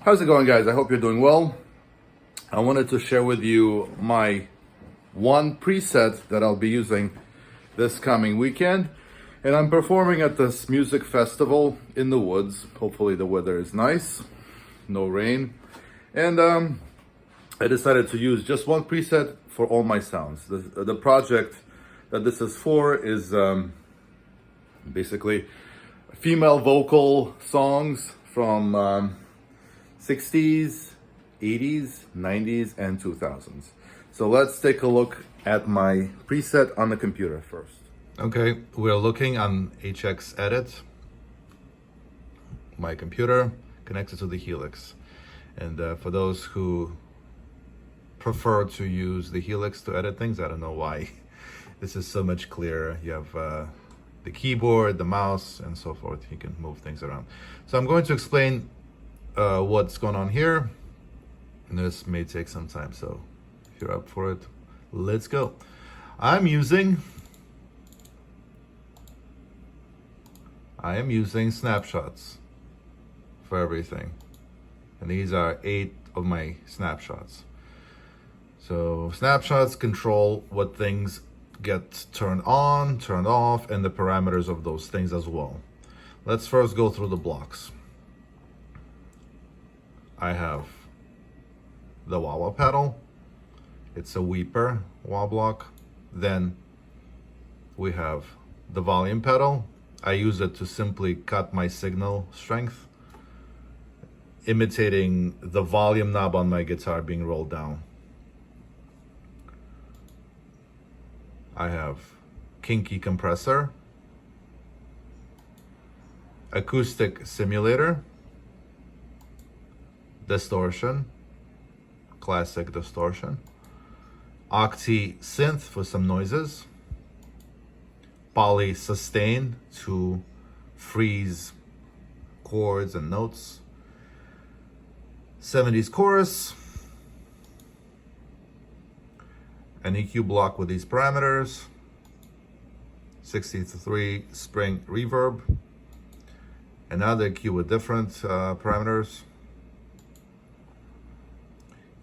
How's it going, guys? I hope you're doing well. I wanted to share with you my one preset that I'll be using this coming weekend. And I'm performing at this music festival in the woods. Hopefully the weather is nice, no rain. And I decided to use just one preset for all my sounds. The project that this is for is basically female vocal songs from 60s, 80s, 90s, and 2000s. So let's take a look at my preset on the computer first. Okay, we're looking on HX Edit, my computer connected to the Helix. And for those who prefer to use the Helix to edit things, I don't know why. This is so much clearer. You have the keyboard, the mouse, and so forth. You can move things around. So I'm going to explain what's going on here. And this may take some time, so if you're up for it, let's go. I am using snapshots for everything. And these are 8 of my snapshots. So snapshots control what things get turned on, turned off, and the parameters of those things as well. Let's first go through the blocks. I have the wah-wah pedal. It's a Weeper wah block. Then we have the volume pedal. I use it to simply cut my signal strength, imitating the volume knob on my guitar being rolled down. I have kinky compressor, acoustic simulator, distortion, classic distortion, octi synth for some noises, poly sustain to freeze chords and notes, 70s chorus, an EQ block with these parameters, 63 spring reverb, another EQ with different parameters,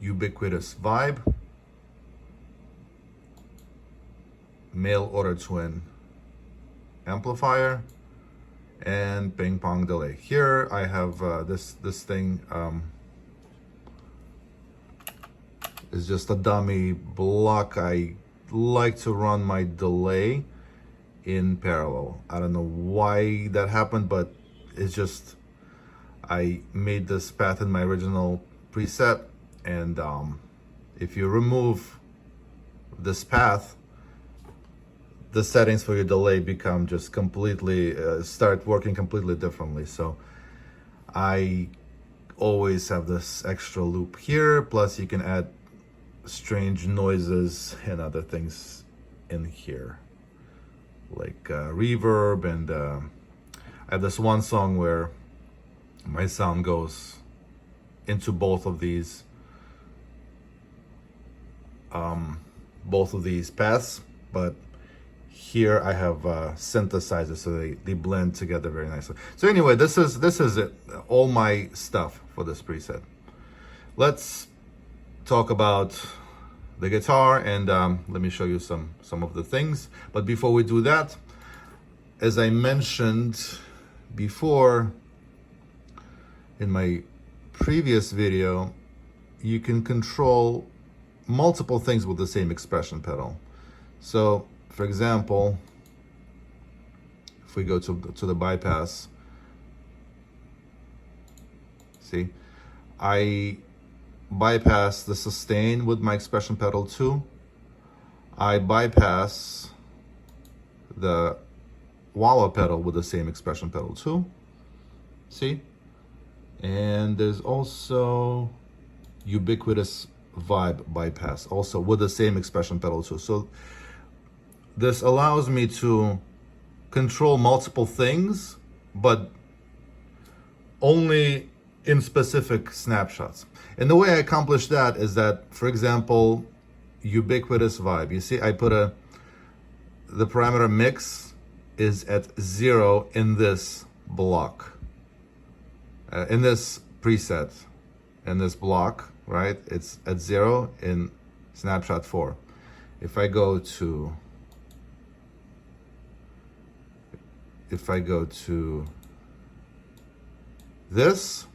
ubiquitous vibe, male auto twin amplifier, and ping pong delay. Here I have this thing is just a dummy block. I like to run my delay in parallel. I don't know why that happened, but it's just, I made this path in my original preset, and if you remove this path, the settings for your delay become just completely, start working completely differently. So I always have this extra loop here, plus you can add strange noises and other things in here, like reverb, and I have this one song where my sound goes into both of these paths, but here I have synthesizers, so they blend together very nicely. So anyway, this is it, all my stuff for this preset. Let's talk about the guitar, and let me show you some of the things. But before we do that, as I mentioned before in my previous video, you can control multiple things with the same expression pedal. So for example, if we go to the bypass, see, I bypass the sustain with my expression pedal 2. I bypass the wah-wah pedal with the same expression pedal 2. See? And there's also ubiquitous vibe bypass, also with the same expression pedal 2. So this allows me to control multiple things, but only in specific snapshots. And the way I accomplish that is that, for example, ubiquitous vibe. You see, I put the parameter mix is at 0 in this block, in this preset. in this block, right? It's at 0 in snapshot 4. If I go to this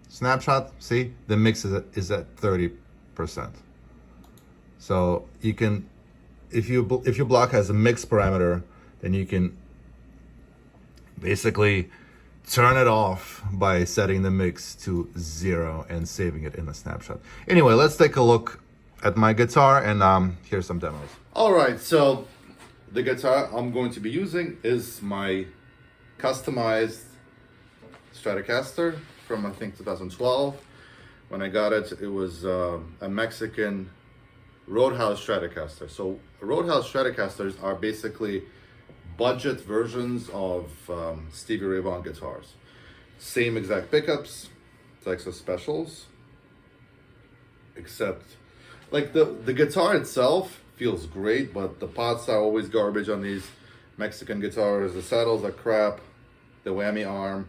snapshot, see, the mix is at 30%. So you can, if your block has a mix parameter, then you can basically turn it off by setting the mix to 0 and saving it in a snapshot. Anyway, let's take a look at my guitar, and here's some demos. All right, so the guitar I'm going to be using is my customized Stratocaster from, I think, 2012. When I got it, it was a Mexican Roadhouse Stratocaster. So Roadhouse Stratocasters are basically budget versions of Stevie Ray Vaughan guitars. Same exact pickups, Texas Specials, except like the guitar itself feels great, but the pots are always garbage on these Mexican guitars. The saddles are crap. The whammy arm,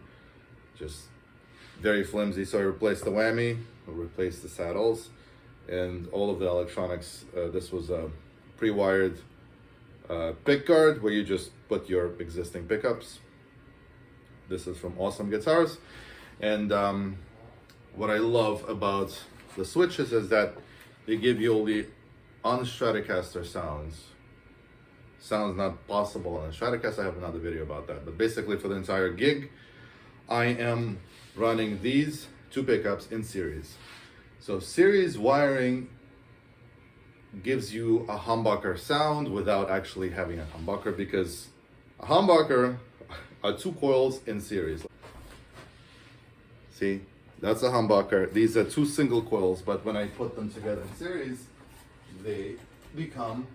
just very flimsy. So I replaced the whammy, I replaced the saddles, and all of the electronics. This was a pre-wired pick guard where you just put your existing pickups. This is from Awesome Guitars. And what I love about the switches is that they give you all the un-Stratocaster sounds not possible on a Stratocaster. I have another video about that. But basically for the entire gig, I am running these two pickups in series. So series wiring gives you a humbucker sound without actually having a humbucker, because a humbucker are two coils in series. See, that's a humbucker. These are two single coils, but when I put them together in series, they become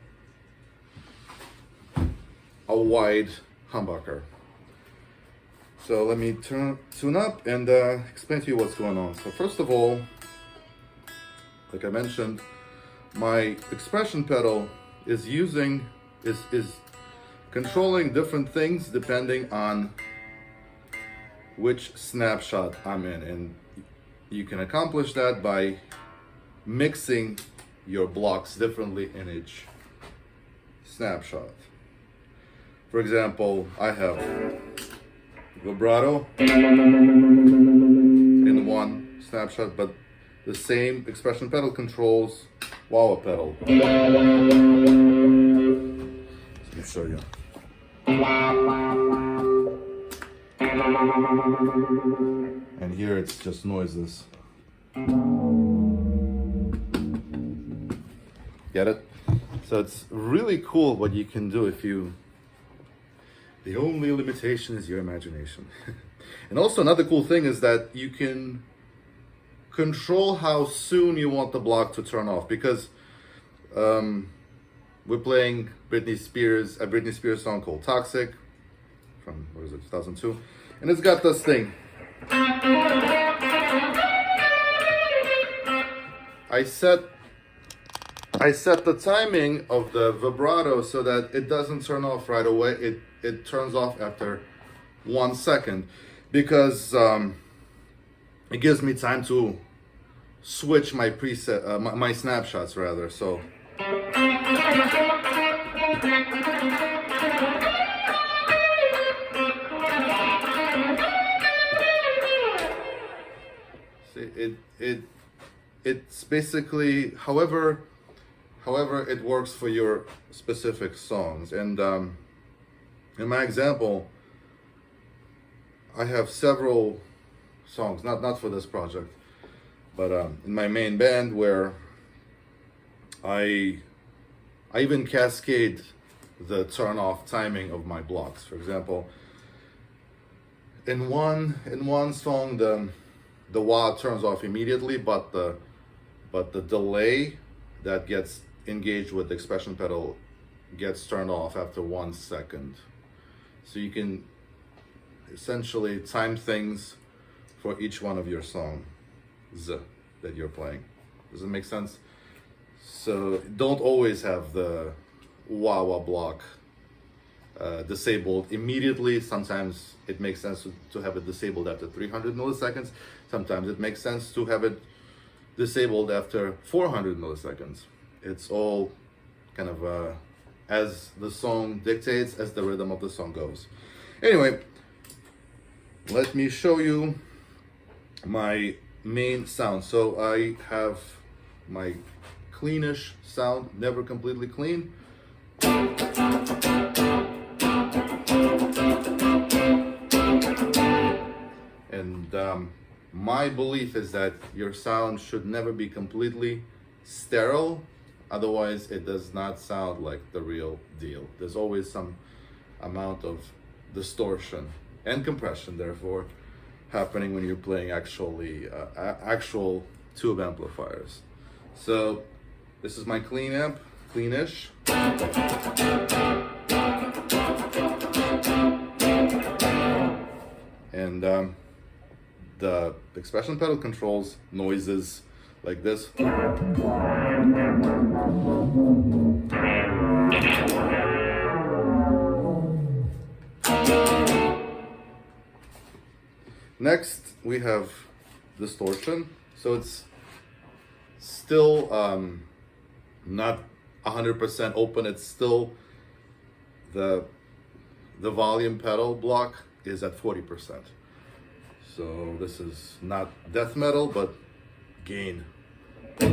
a wide humbucker. So let me tune up and explain to you what's going on. So first of all, like I mentioned, my expression pedal is controlling different things depending on which snapshot I'm in, and you can accomplish that by mixing your blocks differently in each snapshot. For example, I have vibrato in one snapshot, but the same expression pedal controls wah-wah pedal. Let me show you. And here it's just noises. Get it? So it's really cool what you can do if you... The only limitation is your imagination. And also another cool thing is that you can control how soon you want the block to turn off, because we're playing a Britney Spears song called Toxic from, what is it, 2002, and it's got this thing. I set the timing of the vibrato so that it doesn't turn off right away. It turns off after 1 second, because it gives me time to switch my preset, my snapshots rather. So see, it's basically however it works for your specific songs. And in my example, I have several songs, not for this project, but in my main band, where I even cascade the turn off timing of my blocks. For example, in one song, the wah turns off immediately, but the delay that gets engaged with the expression pedal gets turned off after 1 second. So you can essentially time things for each one of your songs that you're playing. Does it make sense? So don't always have the wah-wah block disabled immediately. Sometimes it makes sense to have it disabled after 300 milliseconds. Sometimes it makes sense to have it disabled after 400 milliseconds. It's all kind of as the song dictates, as the rhythm of the song goes. Anyway, let me show you my main sound. So I have my cleanish sound, never completely clean. And my belief is that your sound should never be completely sterile, otherwise it does not sound like the real deal. There's always some amount of distortion and compression, therefore, happening when you're playing actual tube amplifiers. So this is my clean amp, cleanish. And the expression pedal controls noises like this. Next, we have distortion. So it's still not 100% open. It's still the volume pedal block is at 40%. So this is not death metal, but gain. So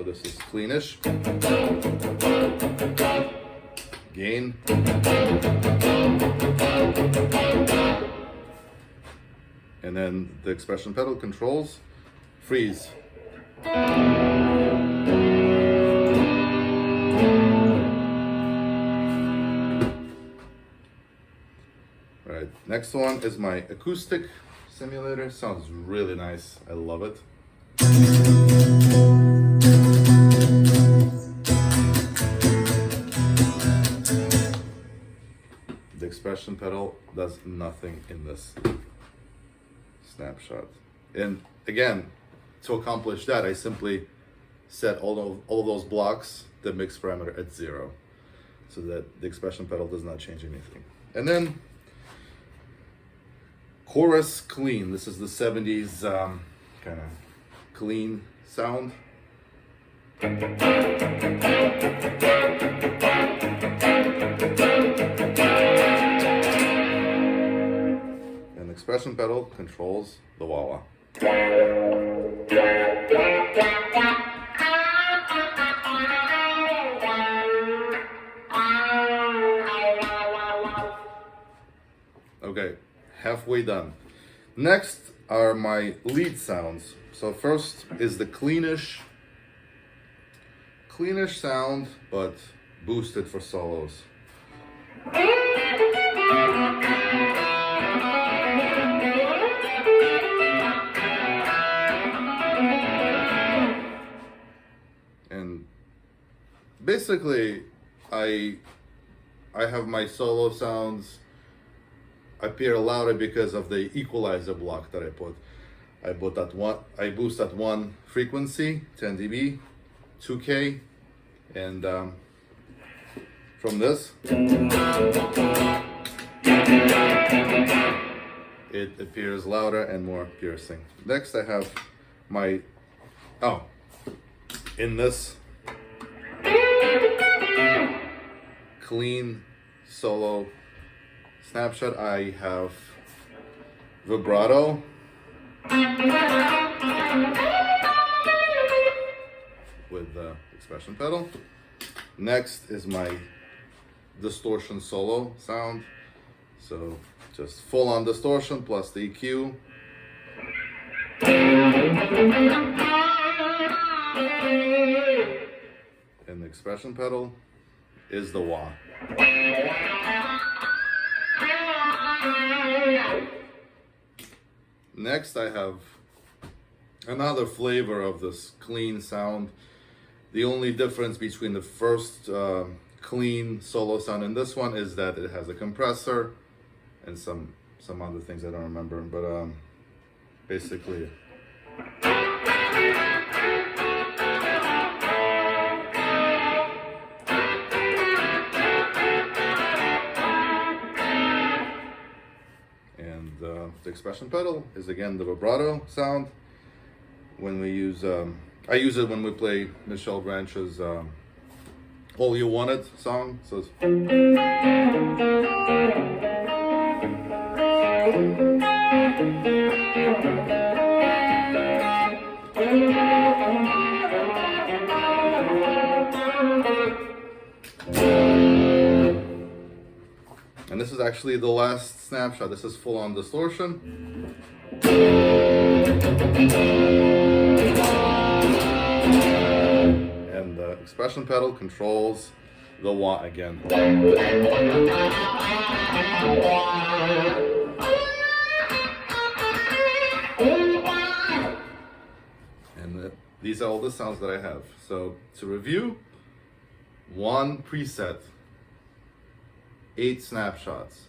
this is cleanish, gain, and then the expression pedal controls freeze. Right, next one is my acoustic simulator. Sounds really nice. I love it. The expression pedal does nothing in this snapshot. And again, to accomplish that, I simply set all those blocks, the mix parameter at 0, so that the expression pedal does not change anything. And then chorus clean. This is the 70s kind of clean sound. And the expression pedal controls the wah-wah. Okay, halfway done. Next are my lead sounds. So first is the cleanish sound, but boosted for solos. And basically, I have my solo sounds appear louder because of the equalizer block that I put. I boost at one frequency, 10 dB, 2K, and from this, it appears louder and more piercing. Next, I have my, in this clean solo snapshot, I have vibrato with the expression pedal. Next is my distortion solo sound. So just full on distortion plus the EQ. And the expression pedal is the wah. Next, I have another flavor of this clean sound. The only difference between the first clean solo sound and this one is that it has a compressor and some other things I don't remember, but And the expression pedal is again the vibrato sound. When we use, I use it when we play Michelle Branch's All You Wanted song. So it's and this is actually the last snapshot. This is full on distortion. And the expression pedal controls the wah again. And these are all the sounds that I have. So to review, 1 preset, 8 snapshots,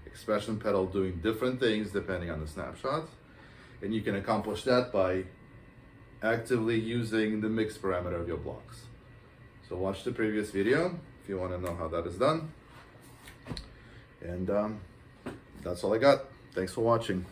expression pedal doing different things depending on the snapshot, and you can accomplish that by actively using the mix parameter of your blocks. So watch the previous video if you want to know how that is done. And that's all I got. Thanks for watching.